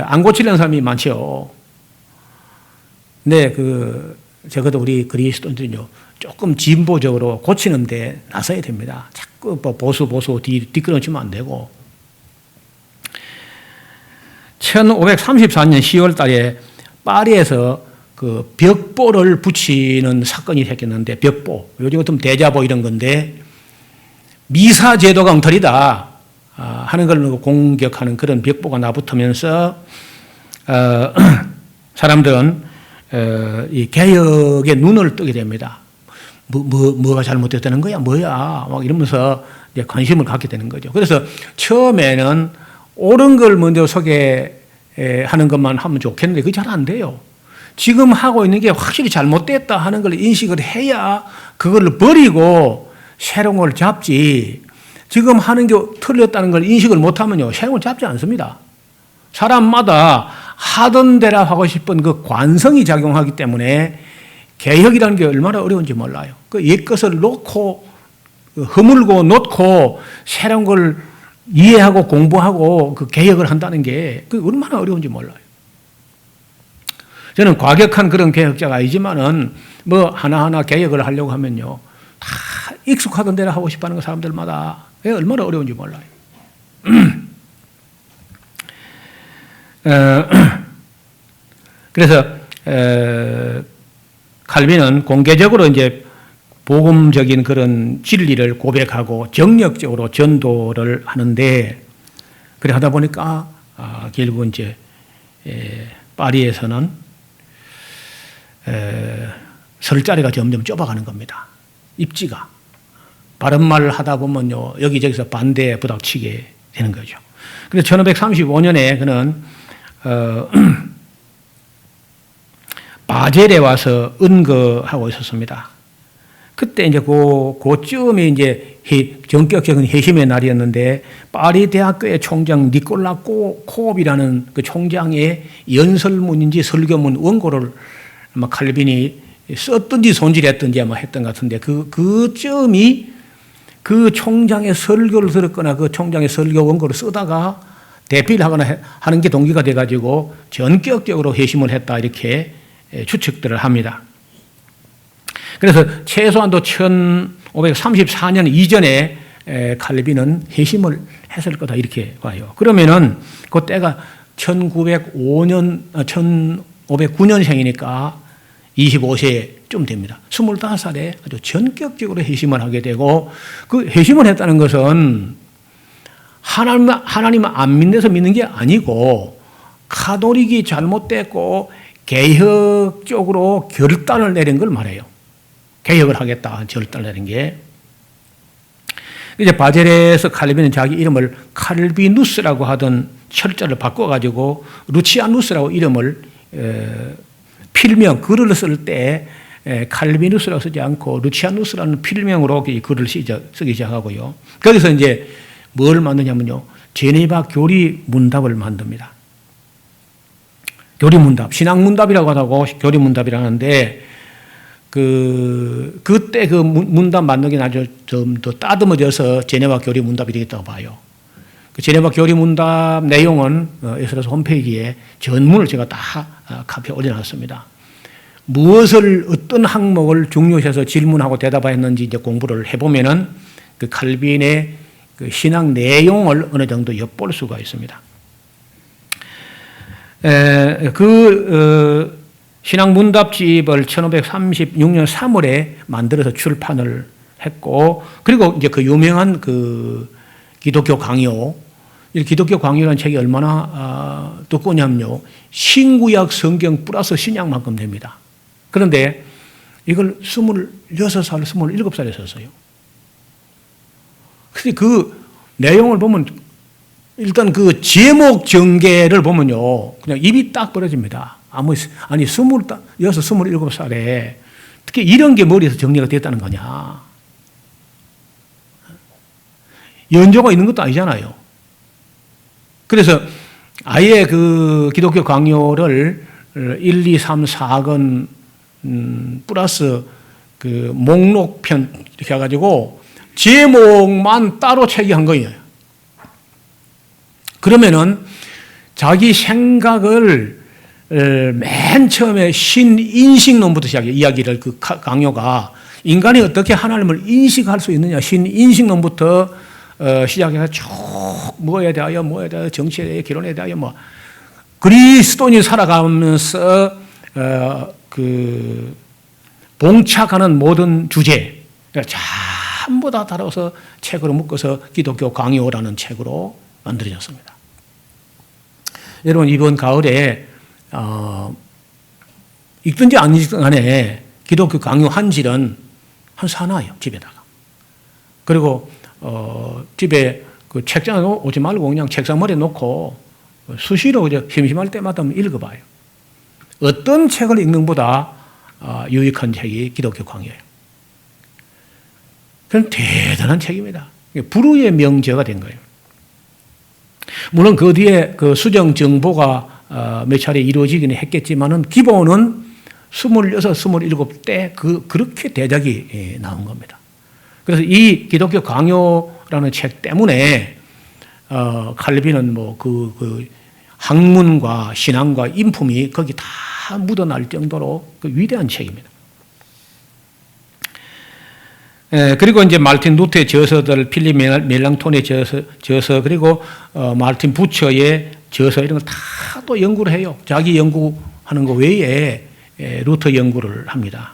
안 고치려는 사람이 많죠. 근데 적어도 우리 그리스도인들은요 조금 진보적으로 고치는데 나서야 됩니다. 자꾸 보수 뒷걸음치면 안 되고. 1534년 10월 달에 파리에서 그 벽보를 붙이는 사건이 생겼는데, 벽보. 요즘 같으면 대자보 이런 건데, 미사 제도가 엉터리다 하는 걸 공격하는 그런 벽보가 나붙으면서, 사람들은, 이 개혁의 눈을 뜨게 됩니다. 뭐가 잘못됐다는 거야? 뭐야? 막 이러면서 이제 관심을 갖게 되는 거죠. 그래서 처음에는 옳은 걸 먼저 소개하는 것만 하면 좋겠는데 그게 잘 안 돼요. 지금 하고 있는 게 확실히 잘못됐다 하는 걸 인식을 해야 그걸 버리고 새로운 걸 잡지. 지금 하는 게 틀렸다는 걸 인식을 못하면요 새로운 걸 잡지 않습니다. 사람마다 하던 대로 하고 싶은 그 관성이 작용하기 때문에 개혁이라는 게 얼마나 어려운지 몰라요. 그 옛것을 놓고 허물고 놓고 새로운 걸 이해하고 공부하고 그 개혁을 한다는 게 그 얼마나 어려운지 몰라요. 저는 과격한 그런 개혁자가 아니지만은 뭐 하나하나 개혁을 하려고 하면요 다 익숙하던 대로 하고 싶어하는 그 사람들마다 얼마나 어려운지 몰라요. 그래서 칼빈은 공개적으로 이제 복음적인 그런 진리를 고백하고 정력적으로 전도를 하는데, 그래 하다 보니까 결국 이제 파리에서는 설 자리가 점점 좁아가는 겁니다. 입지가. 바른 말을 하다 보면요 여기저기서 반대에 부닥치게 되는 거죠. 그래서 1535년에 그는 바젤에 와서 은거하고 있었습니다. 그때 이제 그쯤이 이제 전격적인 회심의 날이었는데, 파리 대학교의 총장 니콜라 코옵이라는 그 총장의 연설문인지 설교문 원고를 아마 칼빈이 썼든지 손질했든지 아마 했던 것 같은데, 그쯤이 그 총장의 설교를 들었거나 그 총장의 설교 원고를 쓰다가 대피를 하거나 하는 게 동기가 돼가지고 전격적으로 회심을 했다 이렇게 추측들을 합니다. 그래서 최소한도 1534년 이전에 칼빈은 회심을 했을 거다 이렇게 봐요. 그러면은 그때가 1509년생이니까 25세쯤 됩니다. 25살에 아주 전격적으로 회심을 하게 되고, 그 회심을 했다는 것은 하나님을 안 믿는 게 아니고 카톨릭이 잘못됐고 개혁적으로 결단을 내린 걸 말해요. 개혁을 하겠다 결단을 내린 게. 이제 바젤에서 칼빈은 자기 이름을 칼비누스라고 하던 철자를 바꿔가지고 루치아누스라고 이름을 필명 글을 쓸 때 칼비누스라고 쓰지 않고 루치아누스라는 필명으로 글을 쓰기 시작하고요. 거기서 이제 뭘 만드냐면요 제네바 교리 문답을 만듭니다. 교리 문답, 신앙 문답이라고 하다고 교리 문답이라는데, 그때 그 문답 만들기 아주 좀 더 따듬어져서 제네바 교리 문답이 되겠다고 봐요. 그 제네바 교리 문답 내용은 에스라스 홈페이지에 전문을 제가 다 카피해 올려놨습니다. 무엇을 어떤 항목을 중요시해서 질문하고 대답했는지 이제 공부를 해보면은 그 칼빈의 그 신앙 내용을 어느 정도 엿볼 수가 있습니다. 신앙 문답집을 1536년 3월에 만들어서 출판을 했고, 그리고 이제 그 유명한 그 기독교 강요, 이 기독교 강요라는 책이 얼마나 두꺼우냐면요, 신구약 성경 플러스 신약만큼 됩니다. 그런데 이걸 26살, 27살에 썼어요. 근데 그 내용을 보면 일단 그 제목 전개를 보면요, 그냥 입이 딱 벌어집니다. 아니, 26, 27살에 특히 이런 게 머리에서 정리가 됐다는 거냐. 연조가 있는 것도 아니잖아요. 그래서 아예 그 기독교 강요를 1, 2, 3, 4권 플러스 그 목록편 이렇게 해가지고 제목만 따로 책이 한 거예요. 그러면은 자기 생각을 맨 처음에 신인식론부터 시작해요. 이야기를 그 강요가 인간이 어떻게 하나님을 인식할 수 있느냐, 신인식론부터 시작해서 쭉 뭐에 대하여, 정치에 대하여, 결혼에 대하여, 그리스도인이 살아가면서 그 봉착하는 모든 주제 전부 다 다뤄서 책으로 묶어서 기독교 강요라는 책으로 만들어졌습니다. 여러분, 이번 가을에 읽든지 안 읽든 간에 기독교 강요 한 질은 한 사놔요, 집에다가. 그리고 집에 그 책장에 오지 말고 그냥 책상머리에 놓고 수시로 심심할 때마다 읽어봐요. 어떤 책을 읽는 것보다 유익한 책이 기독교 강요예요. 그건 대단한 책입니다. 불후의 명제가 된 거예요. 물론 그 뒤에 그 수정 정보가 몇 차례 이루어지기는 했겠지만은 기본은 26, 27때 그렇게 대작이 나온 겁니다. 그래서 이 기독교 강요라는 책 때문에 칼빈은 그 학문과 신앙과 인품이 거기 다 묻어날 정도로 그 위대한 책입니다. 그리고 이제 마르틴 루터의 저서들, 필립 멜랑톤의 저서, 그리고 마르틴 부처의 저서 이런 걸 다 또 연구를 해요. 자기 연구하는 거 외에 루터 연구를 합니다.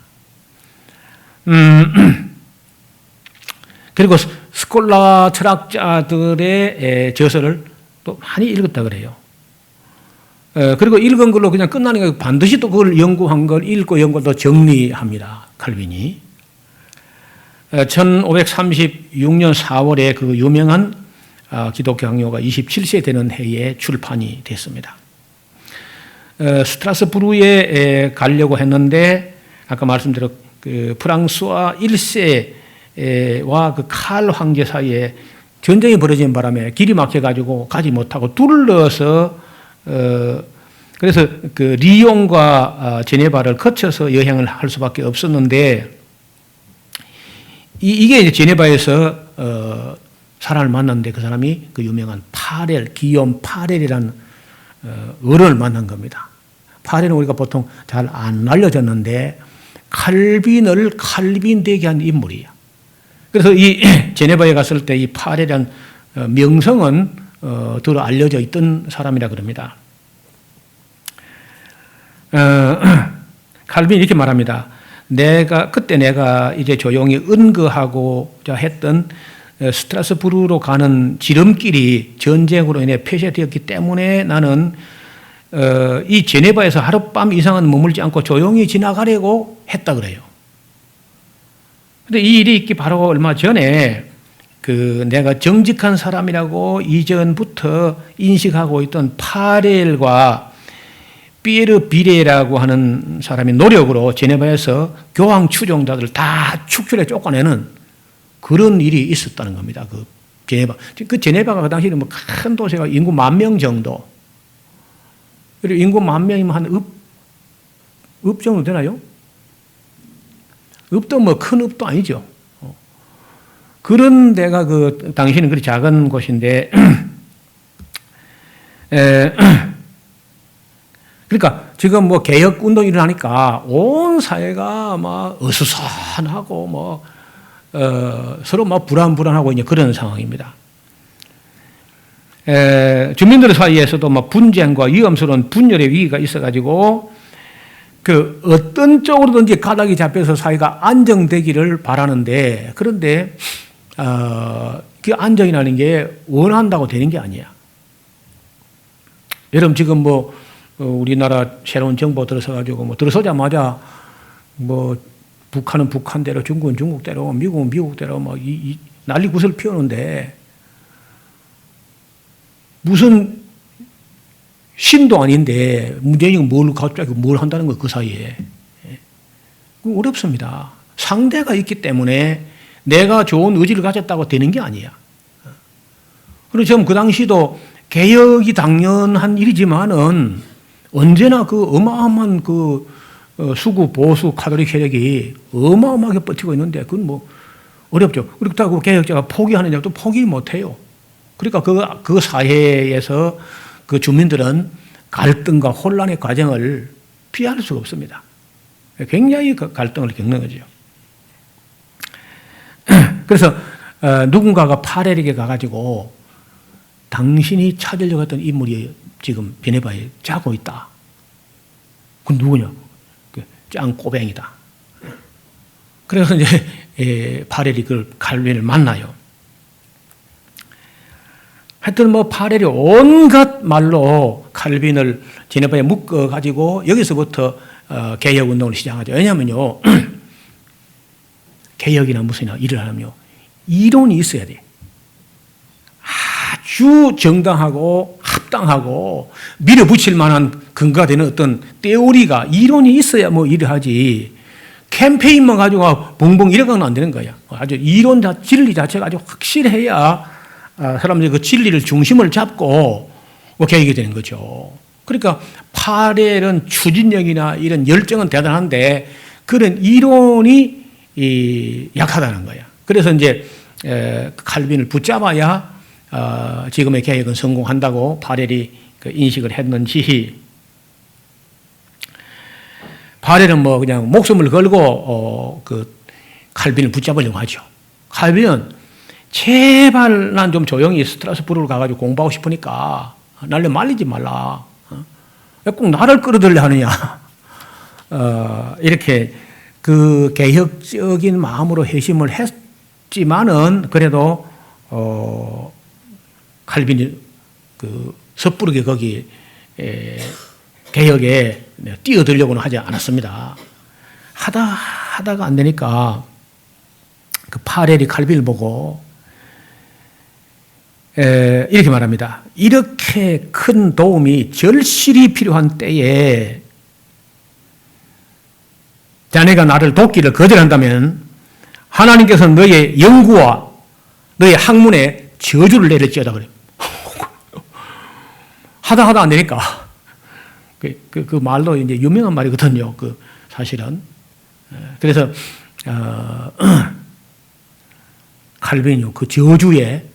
그리고 스콜라 철학자들의 저서를 또 많이 읽었다 그래요. 그리고 읽은 걸로 그냥 끝나는 게 반드시 또 그걸 연구한 걸 읽고 연구를 또 정리합니다. 칼빈이. 1536년 4월에 그 유명한 기독교 강요가 27세 되는 해에 출판이 됐습니다. 스트라스부르에 가려고 했는데 아까 말씀드린 그 프랑스와 1세와 그 칼 황제 사이에 전쟁이 벌어진 바람에 길이 막혀가지고 가지 못하고 둘러서 그래서 그 리옹과 제네바를 거쳐서 여행을 할 수밖에 없었는데 이게 이제 제네바에서 사람을 만났는데 그 사람이 그 유명한 기욤 파렐이라는 어른을 만난 겁니다. 파렐은 우리가 보통 잘 안 알려졌는데 칼빈을 칼빈 되게 한 인물이에요. 그래서 이 제네바에 갔을 때 이 파렐이라는 명성은 들어 알려져 있던 사람이라 그럽니다. 칼빈이 이렇게 말합니다. 그때 내가 이제 조용히 은거하고자 했던 스트라스부르로 가는 지름길이 전쟁으로 인해 폐쇄되었기 때문에 나는 이 제네바에서 하룻밤 이상은 머물지 않고 조용히 지나가려고 했다 그래요. 근데 이 일이 있기 바로 얼마 전에 내가 정직한 사람이라고 이전부터 인식하고 있던 파렐과 피에르 비레라고 하는 사람이 노력으로 제네바에서 교황 추종자들을 다 축출해 쫓아내는 그런 일이 있었다는 겁니다. 그 제네바가 그 당시에는 큰 도시가 인구 10,000명 정도. 그리고 인구 10,000명이면 한 읍 정도 되나요? 읍도 큰 읍도 아니죠. 그런 데가 당시에는 그리 작은 곳인데, 그러니까 지금 개혁 운동이 일어나니까 온 사회가 막 어수선하고 서로 막 불안하고 이제 그런 상황입니다. 주민들 사이에서도 막 분쟁과 위험스러운 분열의 위기가 있어가지고 그 어떤 쪽으로든지 가닥이 잡혀서 사회가 안정되기를 바라는데, 그런데 그 안정이라는 게 원한다고 되는 게 아니야. 여러분 지금 뭐 우리나라 새로운 정부 들어서가지고 뭐 들어서자마자 뭐 북한은 북한대로, 중국은 중국대로, 미국은 미국대로 뭐 이 난리 구슬 피우는데 무슨 신도 아닌데 문재인이 뭘 갑자기 뭘 한다는 거예요, 그 사이에. 어렵습니다. 상대가 있기 때문에 내가 좋은 의지를 가졌다고 되는 게 아니야. 그리고 지금 그 당시도 개혁이 당연한 일이지만은 언제나 그 어마어마한 그 수구, 보수, 카톨릭 세력이 어마어마하게 버티고 있는데 그건 뭐 어렵죠. 그렇다고 개혁자가 포기하느냐, 또 포기 못 해요. 그러니까 그 사회에서 그 주민들은 갈등과 혼란의 과정을 피할 수가 없습니다. 굉장히 갈등을 겪는 거죠. 그래서 누군가가 파레릭에 가가지고 당신이 찾으려고 했던 인물이 지금 비네바에 자고 있다. 그건 누구냐? 짱 꼬뱅이다. 그래서 이제 파렐이 그 칼빈을 만나요. 하여튼 뭐 파렐이 온갖 말로 칼빈을 지네바에 묶어 가지고 여기서부터 개혁 운동을 시작하죠. 왜냐하면요, 개혁이나 무슨 일을 하려면 이론이 있어야 돼. 아주 정당하고 합당하고 밀어붙일 만한 근거가 되는 어떤 테오리가, 이론이 있어야 뭐 일을 하지. 캠페인만 가지고 벙벙 이래가면 안 되는 거야. 아주 이론 진리 자체가 아주 확실해야 사람들이 그 진리를 중심을 잡고 개혁이 되는 거죠. 그러니까 파렐은 추진력이나 이런 열정은 대단한데 그런 이론이 약하다는 거야. 그래서 이제 칼빈을 붙잡아야 지금의 개혁은 성공한다고 파렐이 인식을 했는지, 파렐은 뭐 그냥 목숨을 걸고 그 칼빈을 붙잡으려고 하죠. 칼빈은 제발 난 좀 조용히 스트라스부르를 가가지고 공부하고 싶으니까 날려 말리지 말라. 왜 꼭 나를 끌어들려 하느냐. 이렇게 그 개혁적인 마음으로 회심을 했지만은 그래도 칼빈이 그 섣부르게 거기 개혁에 뛰어들려고는 하지 않았습니다. 하다가 안 되니까 그 파렐이 칼빈을 보고 이렇게 말합니다. 이렇게 큰 도움이 절실히 필요한 때에 자네가 나를 돕기를 거절한다면 하나님께서 너의 연구와 너의 학문에 저주를 내릴지어다 그래요. 하다 안 되니까. 그 말도 이제 유명한 말이거든요. 그 사실은. 그래서 칼빈이 그 저주에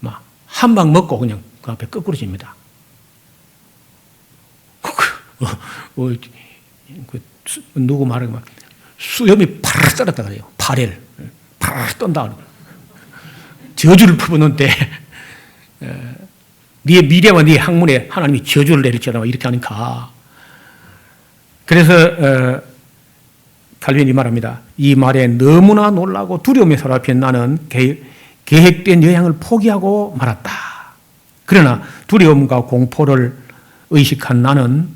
막 한 방 먹고 그냥 그 앞에 거꾸로 집니다. 누구 말하면 수염이 파르르 떨었다 그래요. 파렐 파르르 떤다. 저주를 퍼붓는데 네 미래와 네 학문에 하나님이 저주를 내릴지어다 이렇게 하니까. 그래서 칼빈이 말합니다. 이 말에 너무나 놀라고 두려움에 사로잡힌 나는 계획된 여행을 포기하고 말았다. 그러나 두려움과 공포를 의식한 나는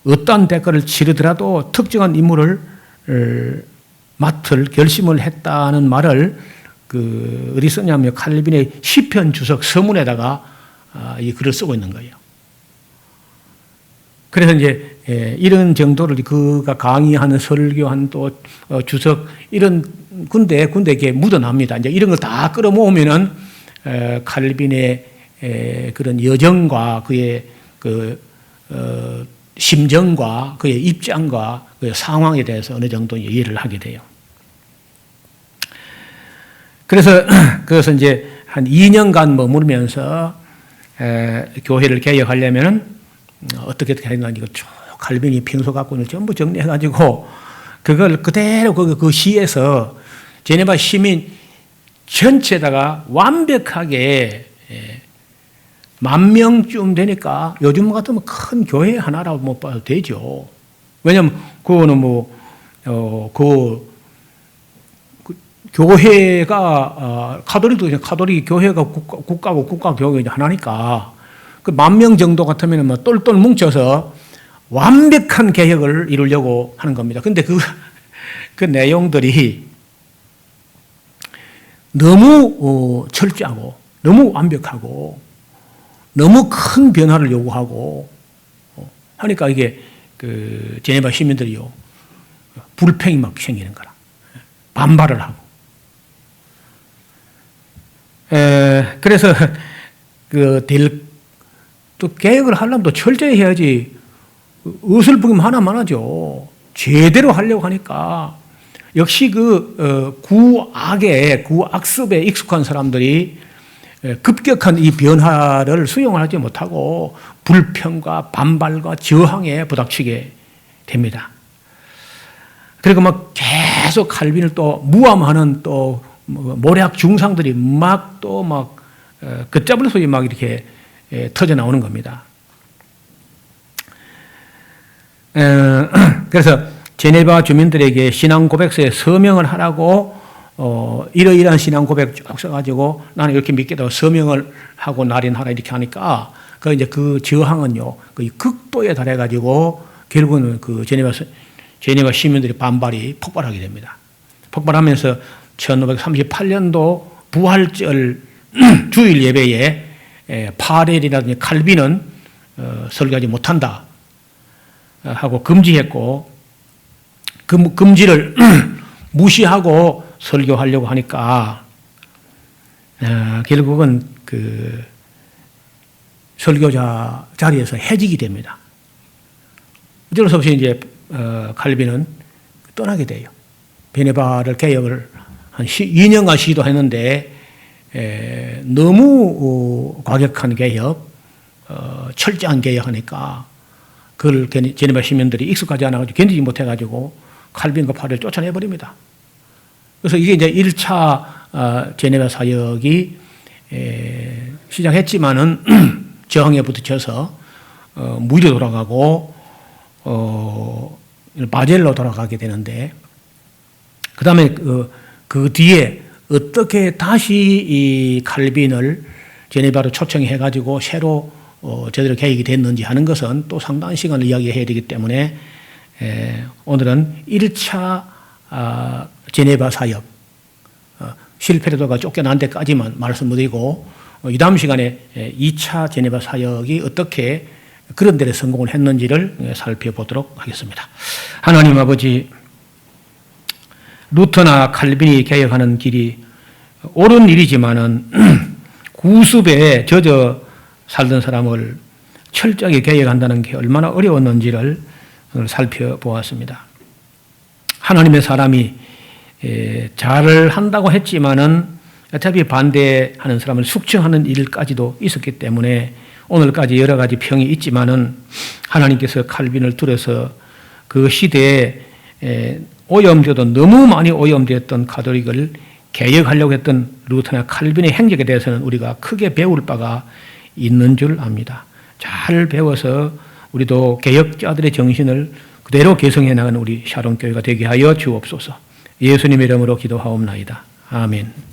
어떠한 대가를 치르더라도 특정한 임무를 맡을 결심을 했다는 말을 어디 썼냐면 칼빈의 시편 주석 서문에다가 이 글을 쓰고 있는 거예요. 그래서 이제 이런 정도를 그가 강의하는 설교한 또 주석 이런 군데에 묻어납니다. 이제 이런 걸 다 끌어모으면은 칼빈의 그런 여정과 그의 그 심정과 그의 입장과 그의 상황에 대해서 어느 정도 이해를 하게 돼요. 그래서 그것을 이제 한 2년간 머무르면서 교회를 개혁하려면은 어떻게 했나 이거 쭉 칼빈이 평소 갖고 있는 전부 정리해가지고 그걸 그대로 그 시에서 제네바 시민 전체에다가 완벽하게 10,000명쯤 되니까 요즘 같으면 큰 교회 하나라고 못 봐도 되죠. 왜냐하면 그거는 교회가 카톨릭 교회가 국가고 국가 교회가 하나니까 그 10,000명 정도 같으면 뭐 똘똘 뭉쳐서 완벽한 개혁을 이루려고 하는 겁니다. 근데 그 내용들이 너무 철저하고 너무 완벽하고 너무 큰 변화를 요구하고 하니까 이게 그 제네바 시민들이요 불평이 막 생기는 거라. 반발을 하고. 그래서 또 개혁을 하려면 또 철저히 해야지. 어슬프기만 하나만 하죠. 제대로 하려고 하니까 역시 구악습에 익숙한 사람들이 급격한 이 변화를 수용하지 못하고 불평과 반발과 저항에 부닥치게 됩니다. 그리고 막 계속 칼빈을 또 무함하는 또 모략 중상들이 걷잡을 소리 막 이렇게 터져 나오는 겁니다. 그래서 제네바 주민들에게 신앙 고백서에 서명을 하라고 이러이러한 신앙 고백 쭉 써가지고 나는 이렇게 믿겠다고 서명을 하고 날인하라 이렇게 하니까 그 저항은요 거의 극도에 달해가지고 결국은 그 제네바 시민들의 반발이 폭발하게 됩니다. 폭발하면서 1538년도 부활절 주일 예배에 파렐이라든지 칼빈은 설교하지 못한다 하고 금지했고 금지를 무시하고 설교하려고 하니까 결국은 그 설교자 자리에서 해직이 됩니다. 어쩔 수 없이 이제 칼빈은 떠나게 돼요. 베네바를 개혁을 한 2년간 시도했는데 너무 과격한 개혁, 철저한 개혁하니까 그걸 제네바 시민들이 익숙하지 않아가지고 견디지 못해가지고 칼빈과 파렐을 쫓아내버립니다. 그래서 이게 이제 1차 제네바 사역이 시작했지만은 저항에 부딪혀서 무리로 돌아가고 바젤로 돌아가게 되는데 그 다음에 그 뒤에 어떻게 다시 이 칼빈을 제네바로 초청해가지고 새로 제대로 개혁이 됐는지 하는 것은 또 상당한 시간을 이야기해야 되기 때문에 오늘은 1차 제네바 사역 실패로가 쫓겨난 데까지만 말씀드리고 이 다음 시간에 2차 제네바 사역이 어떻게 그런 데를 성공을 했는지를 살펴보도록 하겠습니다. 하나님 아버지, 루터나 칼빈이 개혁하는 길이 옳은 일이지만은 구습에 젖어 살던 사람을 철저하게 개혁한다는 게 얼마나 어려웠는지를 살펴보았습니다. 하나님의 사람이 잘 한다고 했지만은 어차피 반대하는 사람을 숙청하는 일까지도 있었기 때문에 오늘까지 여러 가지 평이 있지만은 하나님께서 칼빈을 들어서 그 시대에 오염되어도 너무 많이 오염되었던 가톨릭을 개혁하려고 했던 루터나 칼빈의 행적에 대해서는 우리가 크게 배울 바가 있는 줄 압니다. 잘 배워서 우리도 개혁자들의 정신을 그대로 개성해 나가는 우리 샤론교회가 되게 하여 주옵소서. 예수님의 이름으로 기도하옵나이다. 아멘.